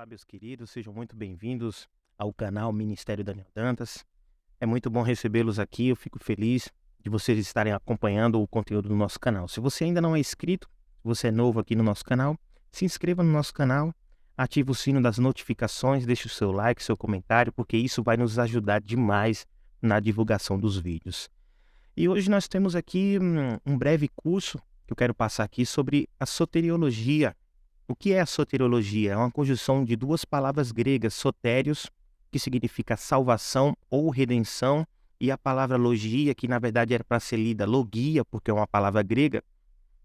Olá, meus queridos, sejam muito bem-vindos ao canal Ministério Daniel Dantas. É muito bom recebê-los aqui, eu fico feliz de vocês estarem acompanhando o conteúdo do nosso canal. Se você ainda não é inscrito, se você é novo aqui no nosso canal, se inscreva no nosso canal, ative o sino das notificações, deixe o seu like, seu comentário, porque isso vai nos ajudar demais na divulgação dos vídeos. E hoje nós temos aqui um breve curso que eu quero passar aqui sobre a soteriologia. O que é a soteriologia? É uma conjunção de duas palavras gregas, sotérios, que significa salvação ou redenção, e a palavra logia, que na verdade era para ser lida logia, porque é uma palavra grega,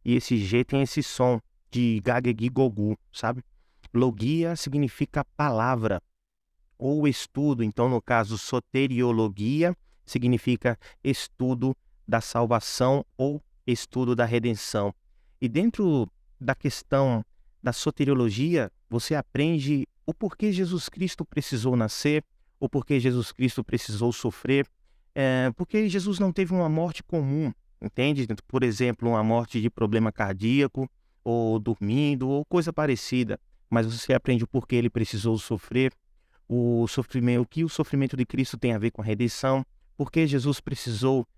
e esse G tem esse som de gagegigogu, sabe? Logia significa palavra ou estudo, então no caso soteriologia significa estudo da salvação ou estudo da redenção. E dentro da questão da soteriologia, você aprende o porquê Jesus Cristo precisou nascer, o porquê Jesus Cristo precisou sofrer, porque Jesus não teve uma morte comum, entende? Por exemplo, uma morte de problema cardíaco, ou dormindo, ou coisa parecida. Mas você aprende o porquê ele precisou sofrer, o sofrimento, o que o sofrimento de Cristo tem a ver com a redenção, porque Jesus precisou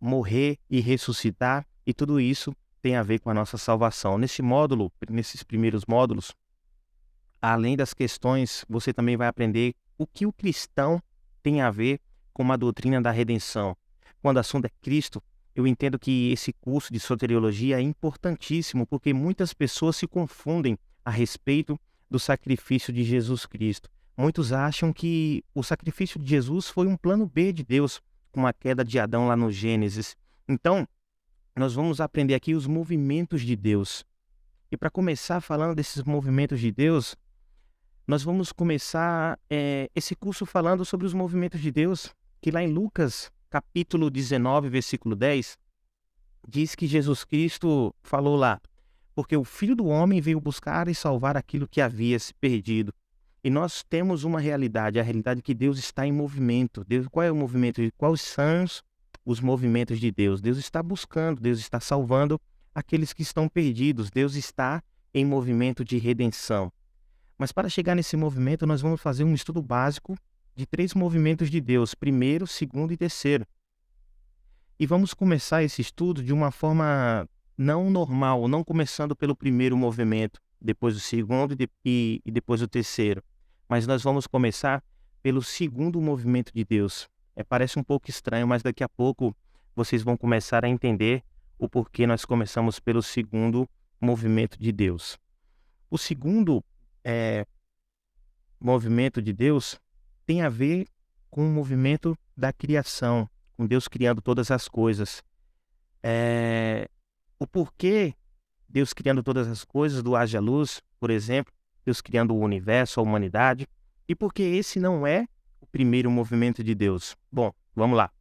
morrer e ressuscitar, e tudo isso tem a ver com a nossa salvação. Nesse módulo, nesses primeiros módulos, além das questões, você também vai aprender o que o cristão tem a ver com uma doutrina da redenção. Quando o assunto é Cristo, eu entendo que esse curso de soteriologia é importantíssimo, porque muitas pessoas se confundem a respeito do sacrifício de Jesus Cristo. Muitos acham que o sacrifício de Jesus foi um plano B de Deus, com a queda de Adão lá no Gênesis. Então, nós vamos aprender aqui os movimentos de Deus. E para começar falando desses movimentos de Deus, nós vamos começar esse curso falando sobre os movimentos de Deus, que lá em Lucas, capítulo 19, versículo 10, diz que Jesus Cristo falou lá, porque o Filho do Homem veio buscar e salvar aquilo que havia se perdido. E nós temos uma realidade, a realidade que Deus está em movimento. Deus, qual é o movimento? Quais são os movimentos de Deus? Deus está buscando, Deus está salvando aqueles que estão perdidos. Deus está em movimento de redenção. Mas para chegar nesse movimento, nós vamos fazer um estudo básico de 3 movimentos de Deus, primeiro, segundo e terceiro. E vamos começar esse estudo de uma forma não normal, não começando pelo primeiro movimento, depois o segundo e depois o terceiro. Mas nós vamos começar pelo segundo movimento de Deus. Parece um pouco estranho, mas daqui a pouco vocês vão começar a entender o porquê nós começamos pelo segundo movimento de Deus. O segundo movimento de Deus tem a ver com o movimento da criação, com Deus criando todas as coisas. O porquê Deus criando todas as coisas, do haja luz, por exemplo, Deus criando o universo, a humanidade, e porque esse não é o primeiro movimento de Deus. Bom, vamos lá.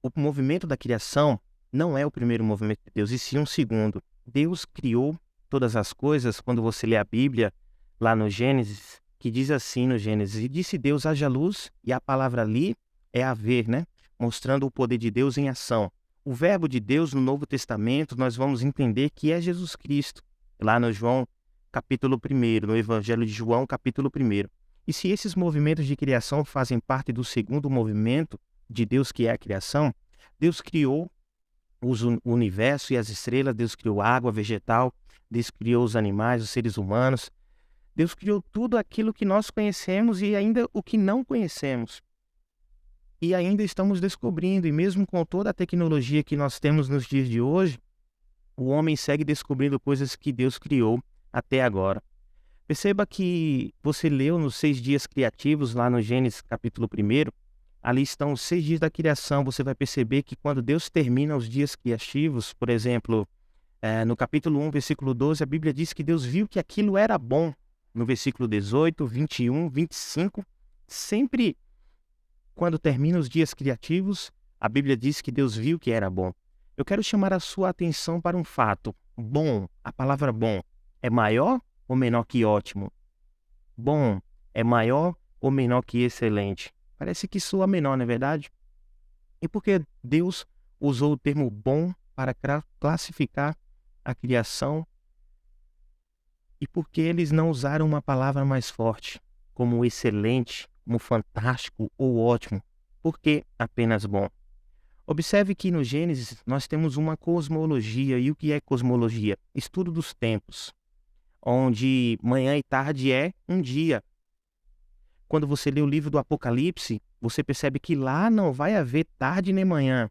O movimento da criação não é o primeiro movimento de Deus, e sim um segundo. Deus criou todas as coisas, quando você lê a Bíblia, lá no Gênesis, que diz assim no Gênesis, e disse Deus, haja luz, e a palavra ali é haver, né? Mostrando o poder de Deus em ação. O verbo de Deus no Novo Testamento, nós vamos entender que é Jesus Cristo, lá no João capítulo 1, no Evangelho de João capítulo 1. E se esses movimentos de criação fazem parte do segundo movimento de Deus, que é a criação, Deus criou o universo e as estrelas, Deus criou água, vegetal, Deus criou os animais, os seres humanos, Deus criou tudo aquilo que nós conhecemos e ainda o que não conhecemos. E ainda estamos descobrindo, e mesmo com toda a tecnologia que nós temos nos dias de hoje, o homem segue descobrindo coisas que Deus criou até agora. Perceba que você leu nos 6 dias criativos, lá no Gênesis capítulo 1, ali estão os 6 dias da criação. Você vai perceber que quando Deus termina os dias criativos, por exemplo, no capítulo 1, versículo 12, a Bíblia diz que Deus viu que aquilo era bom. No versículo 18, 21, 25, sempre quando termina os dias criativos, a Bíblia diz que Deus viu que era bom. Eu quero chamar a sua atenção para um fato. Bom, a palavra bom, é maior ou menor que ótimo? Bom, é maior ou menor que excelente? Parece que soa menor, não é verdade? E por que Deus usou o termo bom para classificar a criação E por que eles não usaram uma palavra mais forte, como excelente, como fantástico ou ótimo? Por que apenas bom? Observe que no Gênesis nós temos uma cosmologia. E o que é cosmologia? Estudo dos tempos, onde manhã e tarde é um dia. Quando você lê o livro do Apocalipse, você percebe que lá não vai haver tarde nem manhã,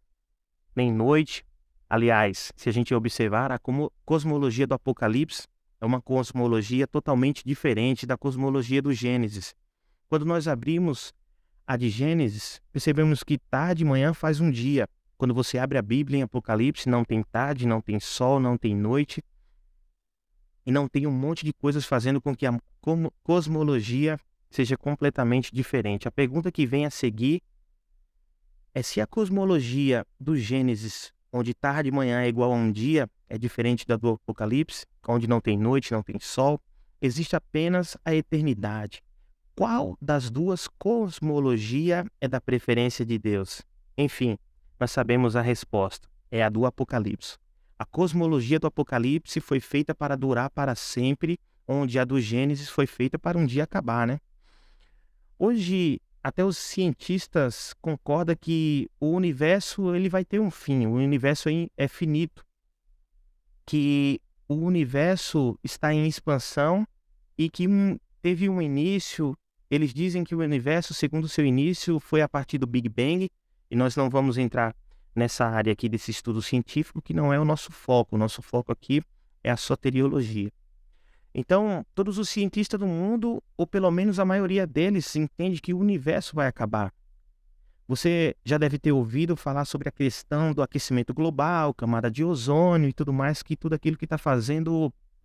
nem noite. Aliás, se a gente observar a cosmologia do Apocalipse, é uma cosmologia totalmente diferente da cosmologia do Gênesis. Quando nós abrimos a de Gênesis, percebemos que tarde e manhã faz um dia. Quando você abre a Bíblia em Apocalipse, não tem tarde, não tem sol, não tem noite, e não tem um monte de coisas fazendo com que a cosmologia seja completamente diferente. A pergunta que vem a seguir é se a cosmologia do Gênesis, onde tarde e manhã é igual a um dia, é diferente da do Apocalipse, onde não tem noite, não tem sol, existe apenas a eternidade. Qual das duas cosmologia é da preferência de Deus? Enfim, nós sabemos a resposta. É a do Apocalipse. A cosmologia do Apocalipse foi feita para durar para sempre, onde a do Gênesis foi feita para um dia acabar, né? Hoje, até os cientistas concordam que o universo ele vai ter um fim. O universo é finito, que o universo está em expansão e que teve um início. Eles dizem que o universo, segundo o seu início, foi a partir do Big Bang, e nós não vamos entrar nessa área aqui desse estudo científico, que não é o nosso foco. O nosso foco aqui é a soteriologia. Então, todos os cientistas do mundo, ou pelo menos a maioria deles, entende que o universo vai acabar. Você já deve ter ouvido falar sobre a questão do aquecimento global, camada de ozônio e tudo mais, que tudo aquilo que está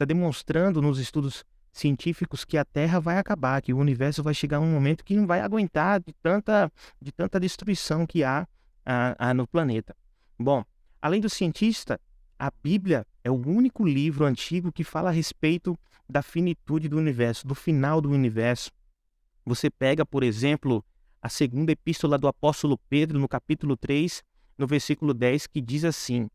demonstrando nos estudos científicos que a Terra vai acabar, que o universo vai chegar a um momento que não vai aguentar de tanta destruição que há no planeta. Bom, além do cientista, a Bíblia é o único livro antigo que fala a respeito da finitude do universo, do final do universo. Você pega, por exemplo, a segunda epístola do apóstolo Pedro, no capítulo 3, no versículo 10, que diz assim: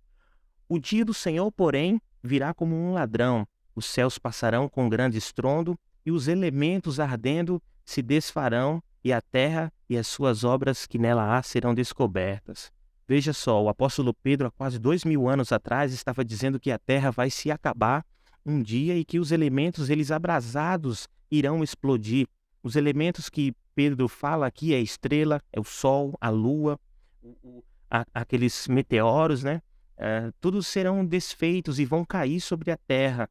O dia do Senhor, porém, virá como um ladrão. Os céus passarão com grande estrondo, e os elementos ardendo se desfarão, e a terra e as suas obras que nela há serão descobertas. Veja só, o apóstolo Pedro, há quase 2000 anos atrás, estava dizendo que a terra vai se acabar um dia e que os elementos, eles abrasados, irão explodir. Os elementos que Pedro fala aqui é a estrela, é o sol, a lua, aqueles meteoros, né? Todos serão desfeitos e vão cair sobre a terra.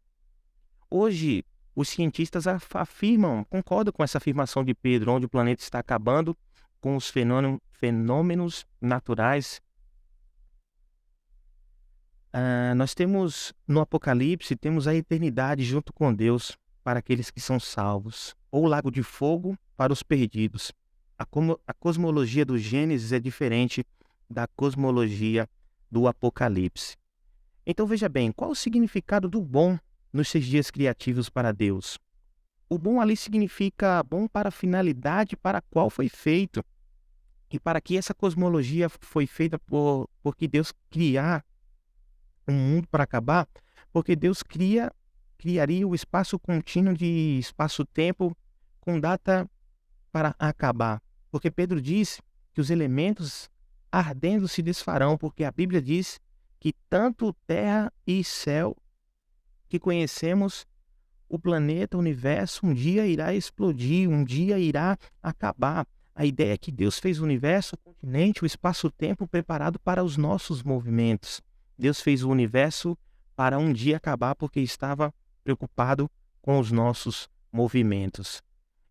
Hoje, os cientistas afirmam, concordam com essa afirmação de Pedro, onde o planeta está acabando com os fenômenos naturais. Nós temos no Apocalipse, temos a eternidade junto com Deus para aqueles que são salvos, ou o lago de fogo para os perdidos. A cosmologia do Gênesis é diferente da cosmologia do Apocalipse. Então veja bem, qual o significado do bom nos 6 dias criativos para Deus? O bom ali significa bom para a finalidade para a qual foi feito. E para que essa cosmologia foi feita porque Deus criar um mundo para acabar, porque Deus criaria o espaço contínuo de espaço-tempo com data para acabar. Porque Pedro diz que os elementos ardendo se desfarão, porque a Bíblia diz que tanto terra e céu que conhecemos, o planeta, o universo, um dia irá explodir, um dia irá acabar. A ideia é que Deus fez o universo, o continente, o espaço-tempo preparado para os nossos movimentos. Deus fez o universo para um dia acabar porque estava preocupado com os nossos movimentos.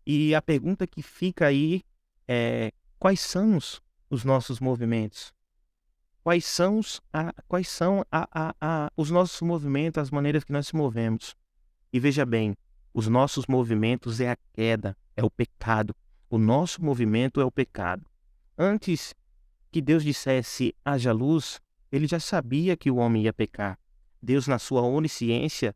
E a pergunta que fica aí é: quais são os nossos movimentos? Quais são os nossos movimentos, as maneiras que nós se movemos? E veja bem, os nossos movimentos é a queda, é o pecado. O nosso movimento é o pecado. Antes que Deus dissesse haja luz, ele já sabia que o homem ia pecar. Deus, na sua onisciência,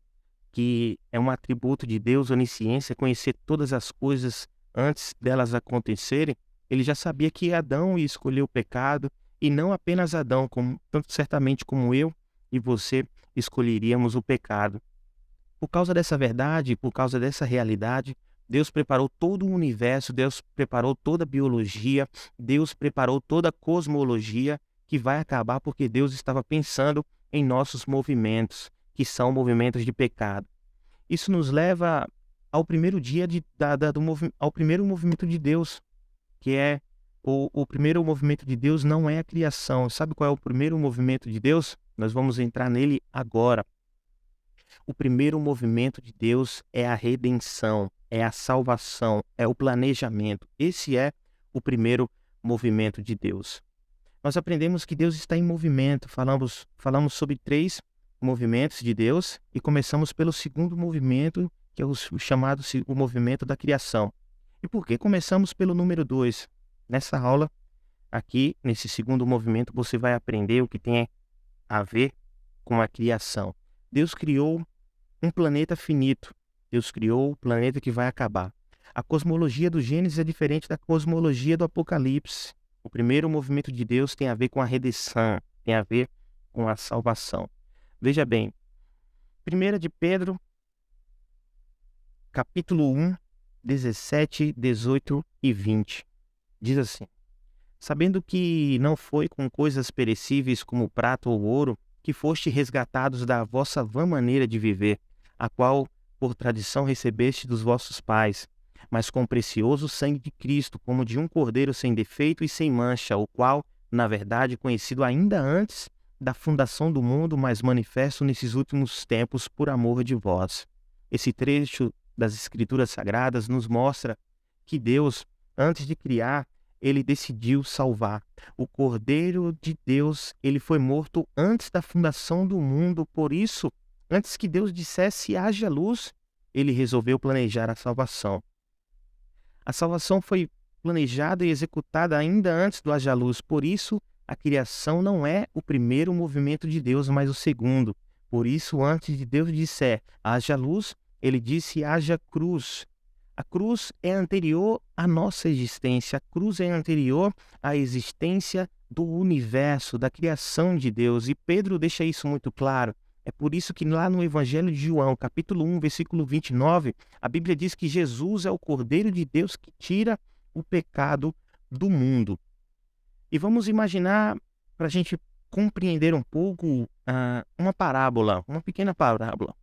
que é um atributo de Deus, onisciência, conhecer todas as coisas antes delas acontecerem, ele já sabia que Adão ia escolher o pecado, e não apenas Adão, tanto certamente como eu e você escolheríamos o pecado. Por causa dessa verdade, por causa dessa realidade, Deus preparou todo o universo, Deus preparou toda a biologia, Deus preparou toda a cosmologia que vai acabar porque Deus estava pensando em nossos movimentos, que são movimentos de pecado. Isso nos leva ao primeiro dia ao primeiro movimento de Deus, que é o primeiro movimento de Deus não é a criação. Sabe qual é o primeiro movimento de Deus? Nós vamos entrar nele agora. O primeiro movimento de Deus é a redenção, é a salvação, é o planejamento. Esse é o primeiro movimento de Deus. Nós aprendemos que Deus está em movimento. Falamos sobre 3 movimentos de Deus e começamos pelo segundo movimento, que é o chamado o movimento da criação. E por que começamos pelo número 2? Nessa aula, aqui, nesse segundo movimento, você vai aprender o que tem a ver com a criação. Deus criou um planeta finito. Deus criou o planeta que vai acabar. A cosmologia do Gênesis é diferente da cosmologia do Apocalipse. O primeiro movimento de Deus tem a ver com a redenção, tem a ver com a salvação. Veja bem, 1 de Pedro, capítulo 1, 17, 18 e 20. Diz assim: sabendo que não foi com coisas perecíveis como prata ou ouro que foste resgatados da vossa vã maneira de viver, a qual por tradição recebeste dos vossos pais, mas com o precioso sangue de Cristo, como de um cordeiro sem defeito e sem mancha, o qual, na verdade, conhecido ainda antes da fundação do mundo, mas manifesto nesses últimos tempos por amor de vós. Esse trecho das Escrituras Sagradas nos mostra que Deus, antes de criar, ele decidiu salvar. O Cordeiro de Deus, ele foi morto antes da fundação do mundo. Por isso, antes que Deus dissesse haja luz, ele resolveu planejar a salvação. A salvação foi planejada e executada ainda antes do haja luz. Por isso, a criação não é o primeiro movimento de Deus, mas o segundo. Por isso, antes de Deus disser haja luz, ele disse haja cruz. A cruz é anterior à nossa existência. A cruz é anterior à existência do universo, da criação de Deus. E Pedro deixa isso muito claro. É por isso que lá no Evangelho de João, capítulo 1, versículo 29, a Bíblia diz que Jesus é o Cordeiro de Deus que tira o pecado do mundo. E vamos imaginar, para a gente compreender um pouco, uma parábola, uma pequena parábola.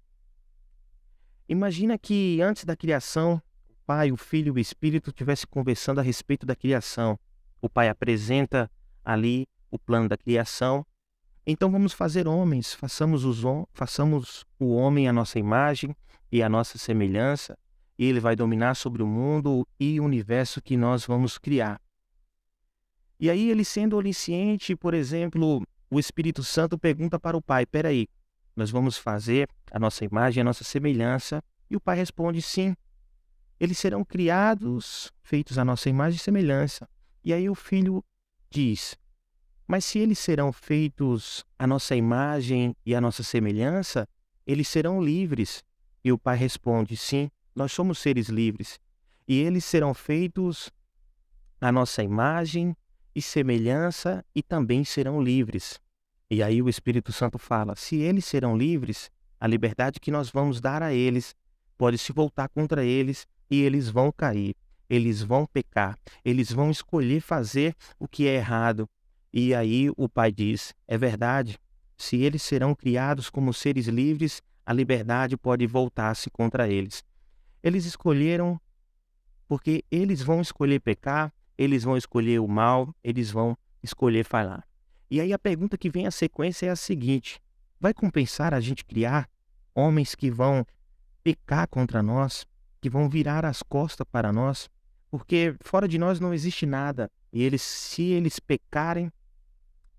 Imagina que antes da criação, o Pai, o Filho e o Espírito estivessem conversando a respeito da criação. O Pai apresenta ali o plano da criação. Então vamos fazer homens, façamos o homem à nossa imagem e à nossa semelhança, e ele vai dominar sobre o mundo e o universo que nós vamos criar. E aí ele, sendo onisciente, por exemplo, o Espírito Santo pergunta para o Pai: peraí, nós vamos fazer a nossa imagem, a nossa semelhança? E o Pai responde: sim, eles serão criados, feitos à nossa imagem e semelhança. E aí o Filho diz: mas se eles serão feitos à nossa imagem e à nossa semelhança, eles serão livres. E o Pai responde: sim, nós somos seres livres. E eles serão feitos à nossa imagem e semelhança e também serão livres. E aí o Espírito Santo fala: se eles serão livres, a liberdade que nós vamos dar a eles pode se voltar contra eles e eles vão cair, eles vão pecar, eles vão escolher fazer o que é errado. E aí o Pai diz: é verdade, se eles serão criados como seres livres, a liberdade pode voltar-se contra eles. Eles escolheram porque eles vão escolher pecar, eles vão escolher o mal, eles vão escolher falhar. E aí a pergunta que vem à sequência é a seguinte: vai compensar a gente criar homens que vão pecar contra nós, que vão virar as costas para nós? Porque fora de nós não existe nada. E se eles pecarem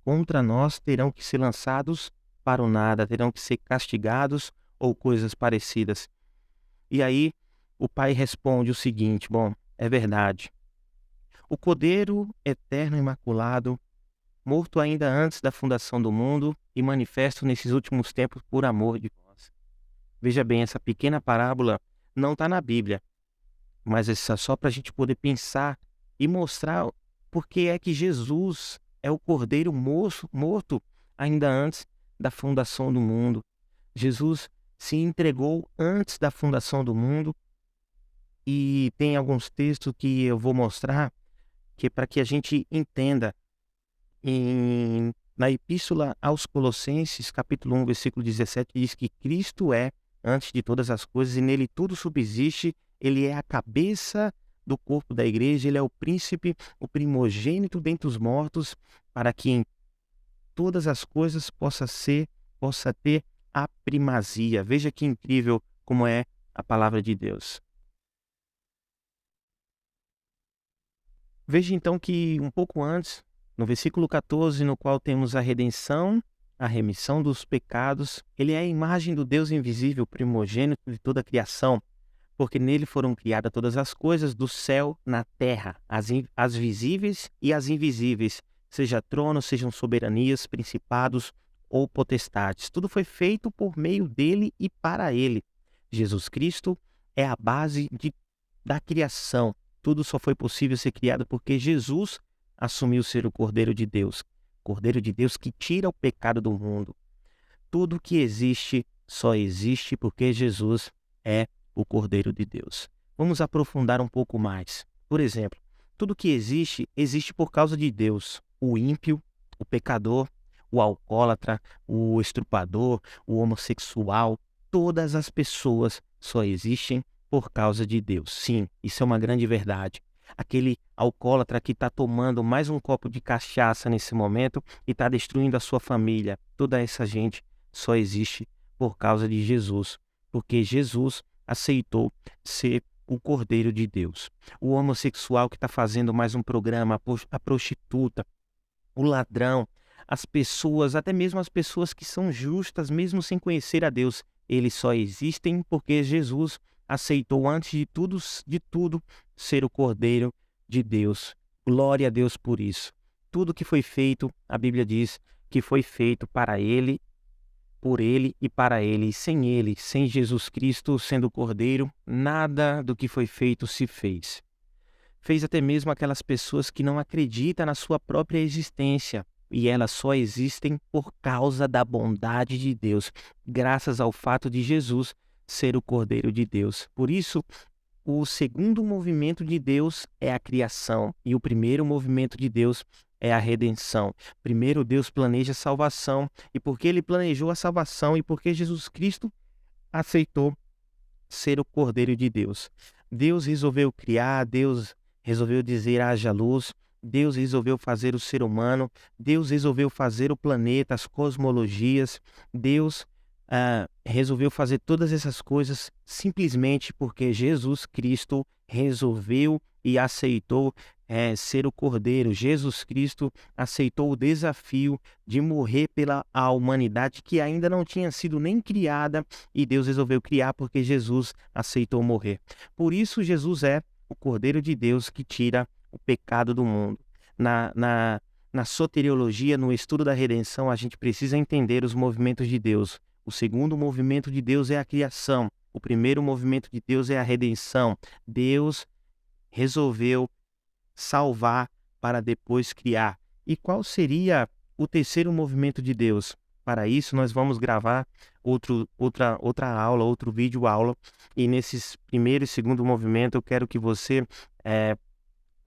contra nós, terão que ser lançados para o nada, terão que ser castigados ou coisas parecidas. E aí o Pai responde o seguinte: bom, é verdade. O Cordeiro eterno e imaculado, morto ainda antes da fundação do mundo e manifesto nesses últimos tempos por amor de vós. Veja bem, essa pequena parábola não está na Bíblia, mas é só para a gente poder pensar e mostrar por que é que Jesus é o Cordeiro morto ainda antes da fundação do mundo. Jesus se entregou antes da fundação do mundo, e tem alguns textos que eu vou mostrar que é para que a gente entenda na Epístola aos Colossenses, capítulo 1, versículo 17, diz que Cristo é antes de todas as coisas e nele tudo subsiste, ele é a cabeça do corpo da igreja, ele é o príncipe, o primogênito dentre os mortos, para que em todas as coisas possa ter a primazia. Veja que incrível como é a palavra de Deus. Veja então que um pouco antes, no versículo 14, no qual temos a redenção, a remissão dos pecados, ele é a imagem do Deus invisível, primogênito de toda a criação, porque nele foram criadas todas as coisas do céu na terra, as visíveis e as invisíveis, seja tronos, sejam soberanias, principados ou potestades. Tudo foi feito por meio dele e para ele. Jesus Cristo é a base da criação. Tudo só foi possível ser criado porque Jesus assumiu ser o Cordeiro de Deus que tira o pecado do mundo. Tudo que existe só existe porque Jesus é o Cordeiro de Deus. Vamos aprofundar um pouco mais. Por exemplo, tudo que existe, existe por causa de Deus. O ímpio, o pecador, o alcoólatra, o estrupador, o homossexual, todas as pessoas só existem por causa de Deus. Sim, isso é uma grande verdade. Aquele alcoólatra que está tomando mais um copo de cachaça nesse momento e está destruindo a sua família, toda essa gente só existe por causa de Jesus, porque Jesus aceitou ser o Cordeiro de Deus. O homossexual que está fazendo mais um programa, a prostituta, o ladrão, as pessoas, até mesmo as pessoas que são justas, mesmo sem conhecer a Deus, eles só existem porque Jesus aceitou antes de tudo ser o Cordeiro de Deus. Glória a Deus por isso. Tudo que foi feito, a Bíblia diz que foi feito para Ele, por Ele e para Ele. E sem Ele, sem Jesus Cristo sendo o Cordeiro, nada do que foi feito se fez. Fez até mesmo aquelas pessoas que não acreditam na sua própria existência. E elas só existem por causa da bondade de Deus, graças ao fato de Jesus ser o Cordeiro de Deus. Por isso, o segundo movimento de Deus é a criação e o primeiro movimento de Deus é a redenção. Primeiro Deus planeja a salvação e porque Ele planejou a salvação e porque Jesus Cristo aceitou ser o Cordeiro de Deus. Deus resolveu criar, Deus resolveu dizer haja luz, Deus resolveu fazer o ser humano, Deus resolveu fazer o planeta, as cosmologias, Deus resolveu fazer todas essas coisas simplesmente porque Jesus Cristo resolveu e aceitou ser o Cordeiro. Jesus Cristo aceitou o desafio de morrer pela a humanidade que ainda não tinha sido nem criada e Deus resolveu criar porque Jesus aceitou morrer. Por isso Jesus é o Cordeiro de Deus que tira o pecado do mundo. Na soteriologia, no estudo da redenção, a gente precisa entender os movimentos de Deus. O segundo movimento de Deus é a criação. O primeiro movimento de Deus é a redenção. Deus resolveu salvar para depois criar. E qual seria o terceiro movimento de Deus? Para isso, nós vamos gravar outra aula, outro vídeo aula. E nesses primeiro e segundo movimento, eu quero que você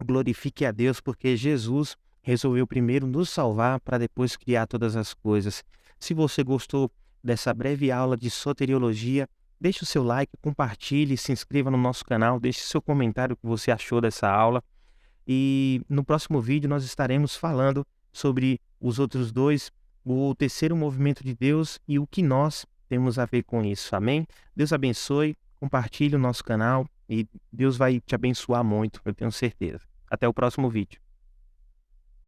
glorifique a Deus, porque Jesus resolveu primeiro nos salvar para depois criar todas as coisas. Se você gostou dessa breve aula de soteriologia, deixe o seu like, compartilhe, se inscreva no nosso canal, deixe seu comentário o que você achou dessa aula. E no próximo vídeo nós estaremos falando sobre os outros dois, o terceiro movimento de Deus e o que nós temos a ver com isso. Amém? Deus abençoe, compartilhe o nosso canal e Deus vai te abençoar muito, eu tenho certeza. Até o próximo vídeo.